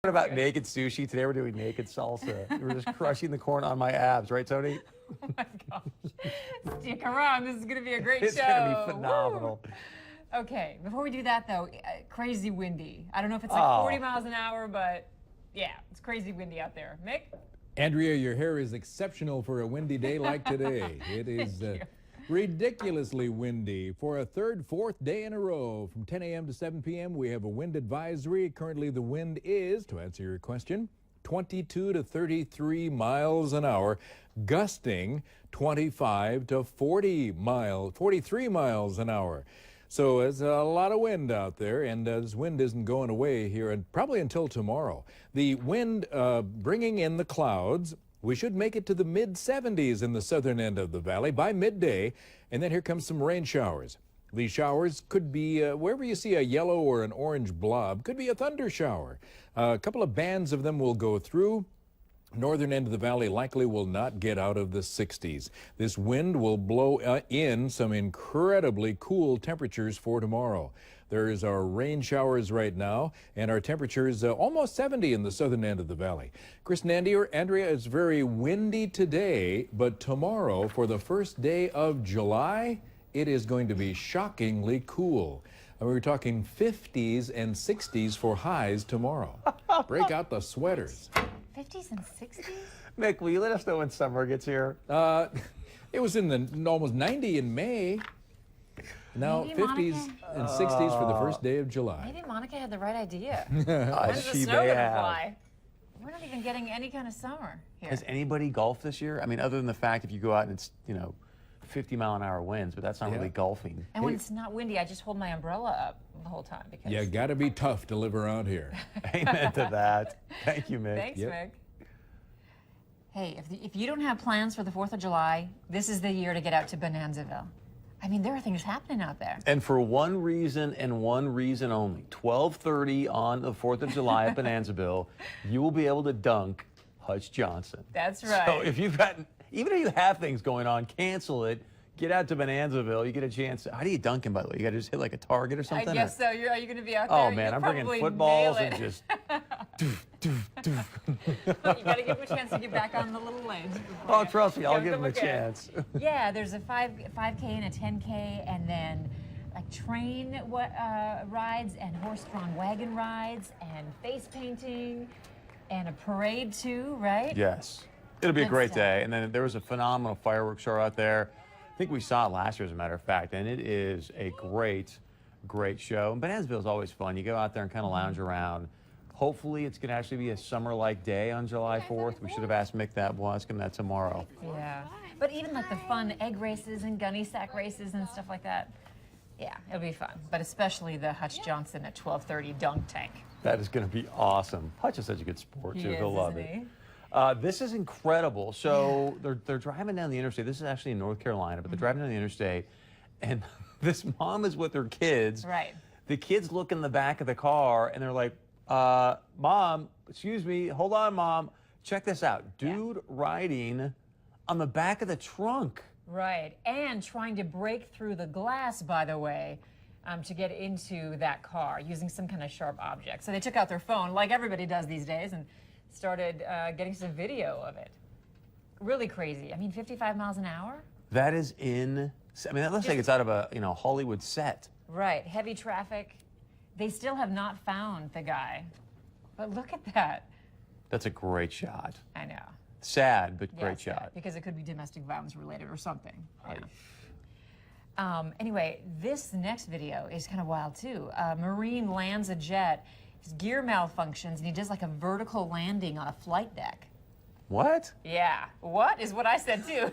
About naked sushi. Today we're doing naked salsa. We're just crushing the corn on my abs, right, Tony? Oh my gosh. Stick around. This is going to be a great It's show. going to be phenomenal. Woo. Okay, before we do that, though, crazy windy. I don't know if it's like 40 miles an hour, but yeah, it's crazy windy out there. Mick? Andrea, your hair is exceptional for a windy day like today. It is ridiculously windy for a fourth day in a row. From 10 a.m. to 7 p.m., we have a wind advisory. Currently, the wind is, to answer your question, 22 to 33 miles an hour, gusting 25 to 43 miles an hour. So there's a lot of wind out there, and this wind isn't going away here and probably until tomorrow. The wind bringing in the clouds. We should make it to the mid-70s in the southern end of the valley by midday, and then here comes some rain showers. These showers could be wherever you see a yellow or an orange blob, could be a thunder shower. A couple of bands of them will go through. Northern end of the valley likely will not get out of the 60s. This wind will blow in some incredibly cool temperatures for tomorrow. There's our rain showers right now, and our temperature is almost 70 in the southern end of the valley. Chris and Andrea, it's very windy today, but tomorrow, for the first day of July, it is going to be shockingly cool. And we're talking 50s and 60s for highs tomorrow. Break out the sweaters. 50s and 60s? Mick, will you let us know when summer gets here? It was in the almost 90 in May. Now Maybe 50s and 60s for the first day of July. Maybe Monica had the right idea. She When's the snow may going to have. fly? We're not even getting any kind of summer here. Has anybody golfed this year? I mean, other than the fact if you go out and it's, 50-mile-an-hour winds, but that's not really golfing. And when it's not windy, I just hold my umbrella up the whole time. Because You got to be tough to live around here. Amen to that. Thank you, Mick. Thanks, Yep. Mick. Hey, if you don't have plans for the 4th of July, this is the year to get out to Bonanzaville. I mean, there are things happening out there. And for one reason and one reason only, 12:30 on the 4th of July at Bonanzaville, you will be able to dunk Hutch Johnson. That's right. So if you've got, even if you have things going on, cancel it. Get out to Bonanzaville. You get a chance. How do you dunk him, by the way? You got to just hit like a target or something? I guess so. Are you going to be out there? Oh, man, You'll I'm bringing probably footballs nail it. and just You got to give him a chance to get back on the little ledge. Oh, trust me, I'll Give give him a again. chance. Yeah, there's a 5K and a 10K, and then like train rides and horse-drawn wagon rides and face painting and a parade too, right? Yes. It'll be a Good great stuff. day. And then there was a phenomenal fireworks show out there. I think we saw it last year, as a matter of fact, and it is a great, great show. And Bonanzaville is always fun. You go out there and kind of lounge around. Hopefully, it's going to actually be a summer-like day on July 4th. We should have asked Mick that. We'll ask him that tomorrow. Yeah. But even like the fun egg races and gunny sack races and stuff like that, yeah, it'll be fun. But especially the Hutch Johnson at 12:30 dunk tank. That is going to be awesome. Hutch is such a good sport, too. He'll love isn't it. he? This is incredible. So they're driving down the interstate. This is actually in North Carolina, but they're driving down the interstate, and this mom is with her kids. Right. The kids look in the back of the car, and they're like, Mom, excuse me, hold on, Mom. Check this out. Dude riding on the back of the trunk. Right, and trying to break through the glass, by the way, to get into that car using some kind of sharp object. So they took out their phone, like everybody does these days, and started getting some video of it. Really crazy. I mean, 55 miles an hour? That is that looks like it's out of a Hollywood set. Right, heavy traffic. They still have not found the guy. But look at that. That's a great shot. I know. Sad, but Yeah, great it's sad, shot. because it could be domestic violence related or something. Yeah. Anyway, this next video is kind of wild too. A Marine lands a jet, his gear malfunctions, and he does like a vertical landing on a flight deck. What? Yeah, what is what I said too.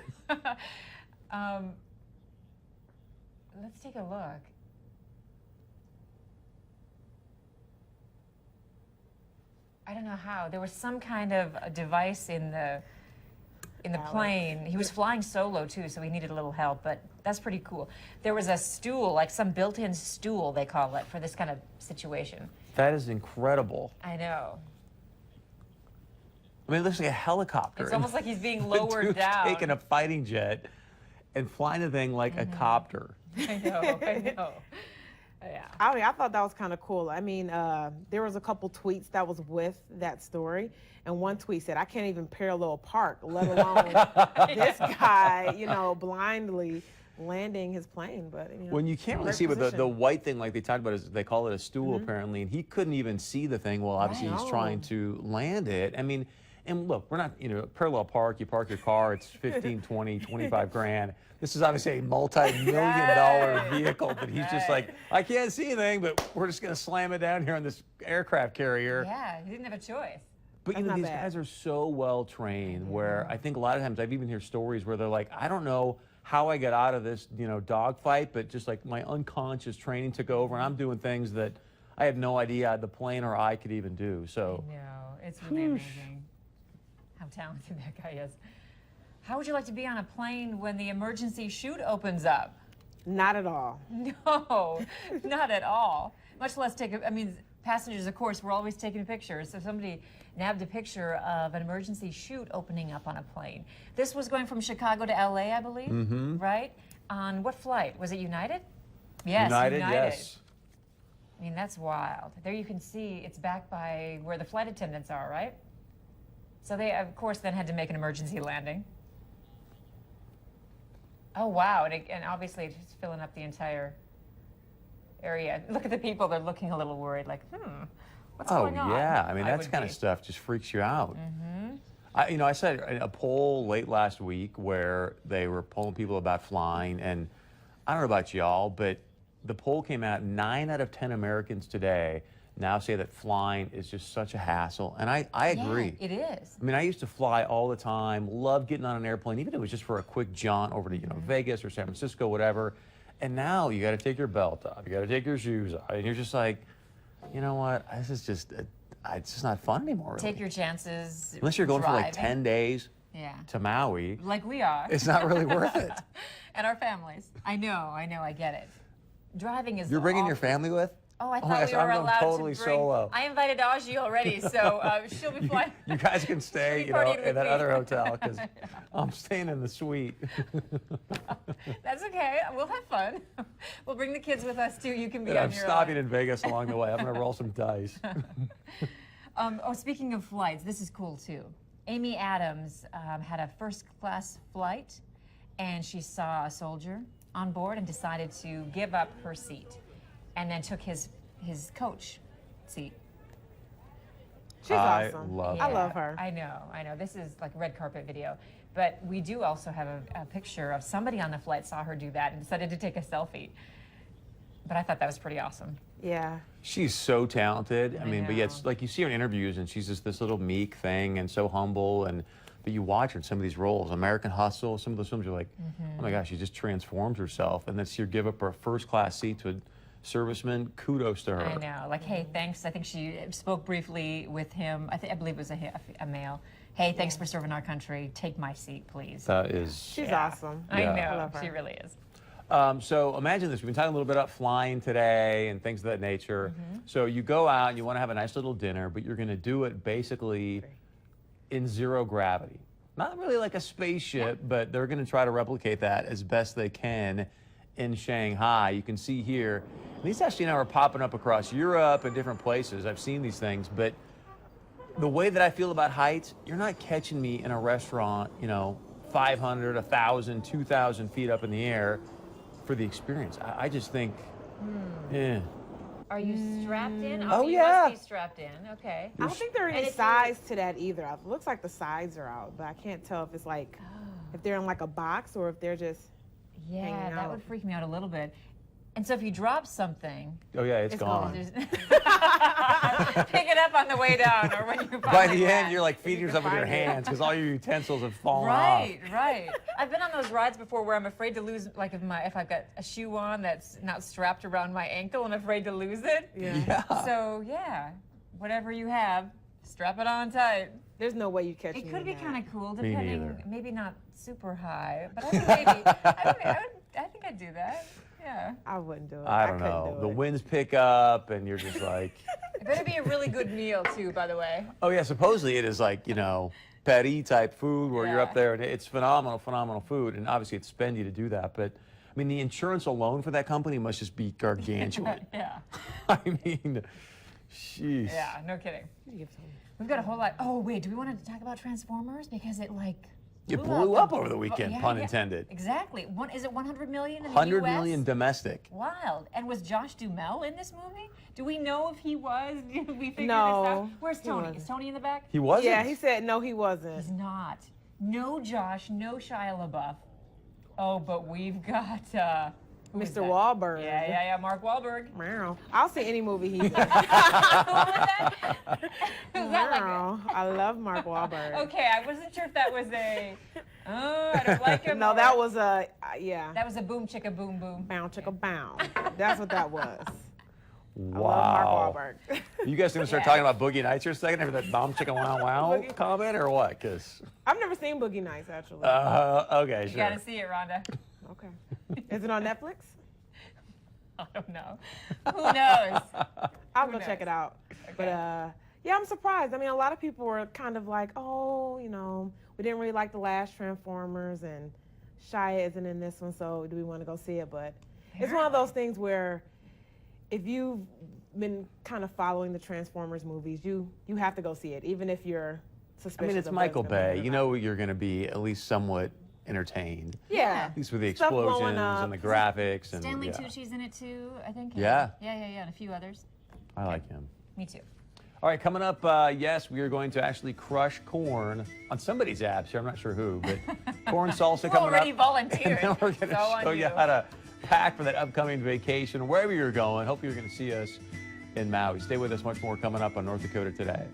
Let's take a look. I don't know how. There was some kind of a device in the plane. He was flying solo too, so he needed a little help, but that's pretty cool. There was a stool, like some built-in stool, they call it, for this kind of situation. That is incredible. I know. I mean, it looks like a helicopter. It's almost like he's being The lowered dude's down. taking a fighting jet and flying the thing like a copter. I know, I know. Yeah. I thought that was kind of cool. I mean, there was a couple tweets that was with that story, and one tweet said, "I can't even parallel park, let alone this guy, blindly landing his plane." But when you can't really great see, but the position. white thing, like they talked about, is they call it a stool apparently, and he couldn't even see the thing. Well, obviously he's trying to land it. I mean, and look, we're not, parallel park. You park your car, it's 15, 20, 25 grand. This is obviously a multi-million-dollar vehicle, but he's just like, I can't see anything, but we're just going to slam it down here on this aircraft carrier. Yeah, he didn't have a choice. But That's not these bad. guys are so well trained. Where I think a lot of times I've even heard stories where they're like, I don't know how I got out of this, dogfight, but just like my unconscious training took over, and I'm doing things that I had no idea the plane or I could even do. So. No, it's really amazing how talented that guy is. How would you like to be on a plane when the emergency chute opens up? Not at all. No, not at all. Much less passengers, of course, were always taking pictures. So somebody nabbed a picture of an emergency chute opening up on a plane. This was going from Chicago to LA, I believe, right? On what flight? Was it United? Yes, United, yes. I mean, that's wild. There you can see it's back by where the flight attendants are, right? So they, of course, then had to make an emergency landing. Oh, wow. And obviously it's filling up the entire area. Look at the people. They're looking a little worried, like, what's going on? Oh, yeah. I mean, that would kind be. of stuff just freaks you out. I said a poll late last week where they were polling people about flying, and I don't know about y'all, but the poll came out, 9 out of 10 Americans today now say that flying is just such a hassle, and I agree. Yeah, it is. I mean, I used to fly all the time, loved getting on an airplane, even if it was just for a quick jaunt over to Vegas or San Francisco, whatever. And now you got to take your belt off, you got to take your shoes off, and you're just like, you know what? This is just, it's just not fun anymore. Really. Take your chances. Unless you're going for like driving. 10 days Yeah. to Maui, Like we are. it's not really worth it. And our families. I know, I get it. Driving is You're bringing your awful. family with? Oh, I Oh thought my gosh, we were I'm going allowed totally to bring. solo. I invited Aji already, so she'll be flying. You guys can stay, She'll be partying in with that me. other hotel, because I'm staying in the suite. That's okay. We'll have fun. We'll bring the kids with us too. You can be And on I'm your stopping own. in Vegas along the way. I'm going to roll some dice. Speaking of flights, this is cool too. Amy Adams had a first-class flight, and she saw a soldier on board and decided to give up her seat, and then took his coach seat. She's I awesome. love I her. love her. I know. This is like red carpet video. But we do also have a picture of somebody on the flight saw her do that and decided to take a selfie. But I thought that was pretty awesome. Yeah. She's so talented. I mean, but yet, know. like you see her in interviews, and she's just this little meek thing and so humble. But you watch her in some of these roles, American Hustle, some of those films, you're like, oh my gosh, she just transforms herself. And then see her give up her first-class seat to a serviceman. Kudos to her. I know. Like, hey, thanks. I think she spoke briefly with him. I believe it was a male. Hey, thanks for serving our country. Take my seat, please. That is. She's Yeah. awesome. I Yeah. know. I love her. She really is. So imagine this. We've been talking a little bit about flying today and things of that nature. So you go out and you want to have a nice little dinner, but you're going to do it basically in zero gravity. Not really like a spaceship, but they're going to try to replicate that as best they can in Shanghai. You can see here, these actually now are popping up across Europe and different places. I've seen these things, but the way that I feel about heights, you're not catching me in a restaurant, 500, 1,000, 2,000 feet up in the air for the experience. I just think, yeah. Are you strapped in? Oh, you yeah. must be strapped in. Okay. I don't think there are And any if you- sides to that either. It looks like the sides are out, but I can't tell if it's like, if they're in like a box or if they're just Yeah, hanging that out. would freak me out a little bit. And so if you drop something, Oh yeah, it's It's gone. gone. just pick it up on the way down or when you By finally the end, land. you're like feeding yourself with your find it. hands because all your utensils have fallen off. Right, right. I've been on those rides before where I'm afraid to lose, like if I've got a shoe on that's not strapped around my ankle, I'm afraid to lose it. Yeah. So yeah, whatever you have, strap it on tight. there's no way you catch me. It could in be that. kind of cool, Me depending. neither. Maybe not super high, but I think maybe. I think I'd do that. Yeah. I wouldn't do it. I don't couldn't know. do The it. winds pick up, and you're just like, It better be a really good meal too, by the way. oh yeah. Supposedly it is like Paris type food where you're Yeah. up there, and it's phenomenal, phenomenal food, and obviously it's spendy to do that. But I mean, the insurance alone for that company must just be gargantuan. Yeah. I mean, jeez. Yeah, no kidding. You give some. We've got a whole lot. Oh, wait, do we want to talk about Transformers? Because it, like, It blew up over the weekend, Yeah, pun yeah. intended. Exactly. Is it 100 million in the 100 US? million domestic. Wild. And was Josh Duhamel in this movie? Do we know if he was? Did we figure this No, out? Where's he Tony? wasn't. Is Tony in the back? He wasn't? Yeah, he said no, he wasn't. He's not. No Josh, no Shia LaBeouf. Oh, but we've got who is Mr. that? Wahlberg. Yeah, Mark Wahlberg. Meow. I'll see any movie he's in. Who was that? Who's that like? Meow. I love Mark Wahlberg. Okay, I wasn't sure if that was a. Oh, I don't like him. No, or- that was a yeah. That was a boom chicka boom boom. Bow chicka bow. That's what that was. Wow. I love Mark Wahlberg. You guys going to start Yeah. talking about Boogie Nights for a second after that bomb chicken wow wow Boogie- comment or what? Because I've never seen Boogie Nights actually. okay, You sure. gotta see it, Rhonda. Okay. Is it on Netflix? I don't know. Who knows? I'll Who go knows? check it out. But Okay. yeah, I'm surprised. I mean, a lot of people were kind of like, oh, you know, we didn't really like the last Transformers, and Shia isn't in this one, so do we want to go see it? But it's one of those things where if you've been kind of following the Transformers movies, you have to go see it, even if you're I suspicious. mean, it's of Michael what's gonna Bay. happen You about know you're going to be at least somewhat entertained. it. Yeah. At least with the Stuff blowing explosions up. and the graphics. And, Stanley yeah. Tucci's in it too, I think. Yeah. Yeah, and a few others. I like him. Me too. All right, coming up, yes, we are going to actually crush corn on somebody's abs here. I'm not sure who, but corn salsa You coming already up. volunteered. And then we're going to So on show you you. how to pack for that upcoming vacation, wherever you're going. Hope you're going to see us in Maui. Stay with us. Much more coming up on North Dakota Today.